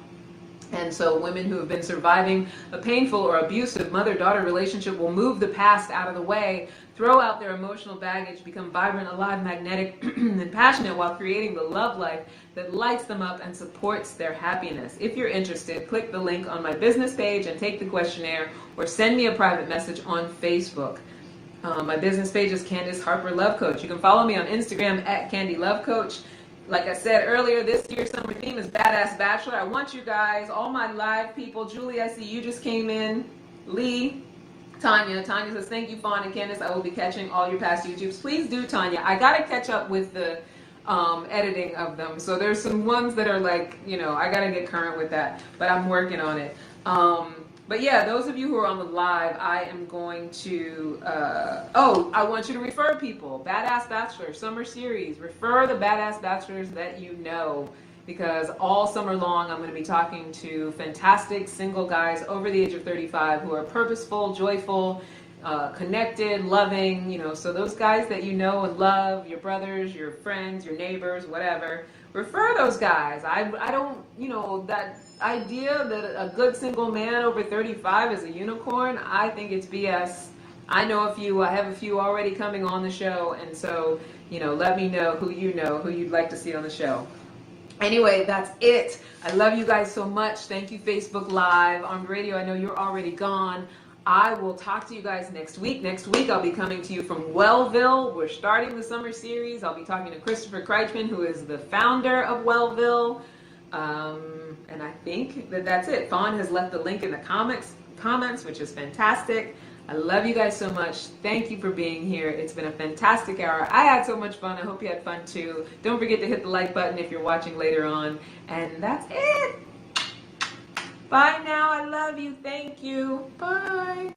Speaker 2: And so women who have been surviving a painful or abusive mother-daughter relationship will move the past out of the way, throw out their emotional baggage, become vibrant, alive, magnetic, and passionate while creating the love life that lights them up and supports their happiness. If you're interested, click the link on my business page and take the questionnaire or send me a private message on Facebook. My business page is Candace Harper Love Coach. You can follow me on Instagram at Candy Love Coach. Like I said earlier, this year's summer theme is Badass Bachelor. I want you guys, all my live people, Julie, I see you just came in, Lee, Tanya says, thank you, Fawn and Candace. I will be catching all your past YouTubes. Please do, Tanya. I got to catch up with the editing of them. So there's some ones that are like, I got to get current with that, but I'm working on it. But yeah, those of you who are on the live, I am going to, I want you to refer people. Badass Bachelor, Summer Series. Refer the Badass Bachelors that you know, because all summer long I'm going to be talking to fantastic single guys over the age of 35 who are purposeful, joyful, connected, loving, so those guys that you know and love, your brothers, your friends, your neighbors, whatever, refer those guys. I don't, that idea that a good single man over 35 is a unicorn, I think it's BS. I know a few, I have a few already coming on the show, and so, let me know who you'd like to see on the show. Anyway, that's it. I love you guys so much. Thank you, Facebook Live. Armed Radio, I know you're already gone. I will talk to you guys next week. Next week, I'll be coming to you from Wellville. We're starting the summer series. I'll be talking to Christopher Kreichman, who is the founder of Wellville. And I think that's it. Fawn has left the link in the comments, which is fantastic. I love you guys so much. Thank you for being here. It's been a fantastic hour. I had so much fun. I hope you had fun too. Don't forget to hit the like button if you're watching later on. And that's it. Bye now. I love you. Thank you. Bye.